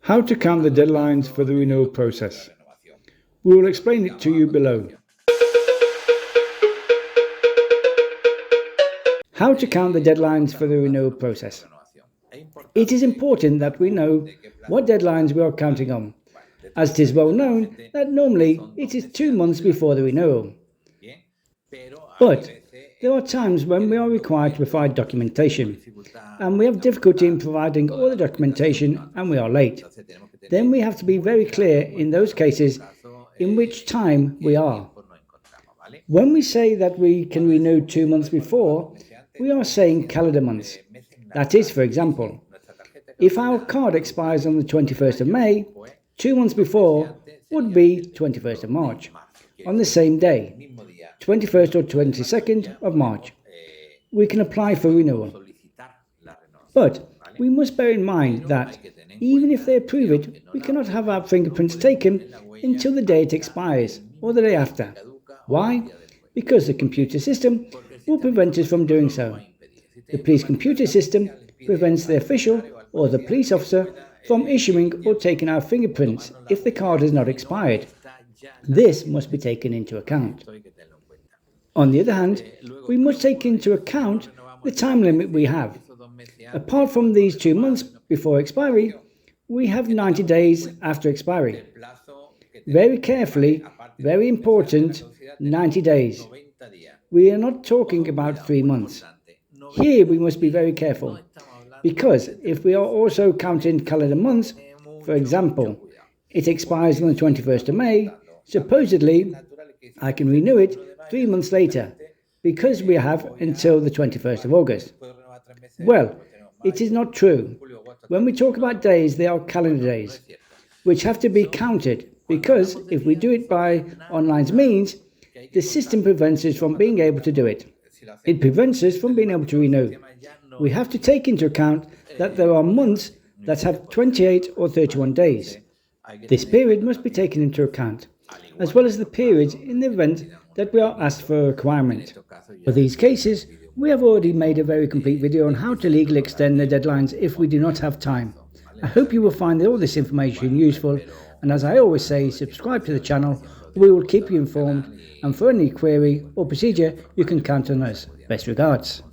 How to count the deadlines for the renewal process. We will explain it to you below. How to count the deadlines for the renewal process. It is important that we know what deadlines we are counting on, as it is well known that normally it is 2 months before the renewal. But there are times when we are required to provide documentation, and we have difficulty in providing all the documentation and we are late. Then we have to be very clear in those cases in which time we are. When we say that we can renew 2 months before, we are saying calendar months. That is, for example, if our card expires on the 21st of May, 2 months before would be 21st of March, on the same day, 21st or 22nd of March. We can apply for renewal. But we must bear in mind that even if they approve it, we cannot have our fingerprints taken until the day it expires or the day after. Why? Because the computer system will prevent us from doing so. The police computer system prevents the official or the police officer from issuing or taking our fingerprints if the card has not expired. This must be taken into account. On the other hand, we must take into account the time limit we have. Apart from these 2 months before expiry, we have 90 days after expiry. Very carefully, very important, 90 days. We are not talking about 3 months. Here we must be very careful, because if we are also counting calendar months, for example, it expires on the 21st of May, supposedly I can renew it 3 months later, because we have until the 21st of August. Well, it is not true. When we talk about days, they are calendar days, which have to be counted, because if we do it by online means, the system prevents us from being able to do it. It prevents us from being able to renew. We have to take into account that there are months that have 28 or 31 days. This period must be taken into account, as well as the periods in the event that we are asked for a requirement. For these cases, we have already made a very complete video on how to legally extend the deadlines if we do not have time. I hope you will find all this information useful, and as I always say, subscribe to the channel. We will keep you informed, and for any query or procedure, you can count on us. Best regards.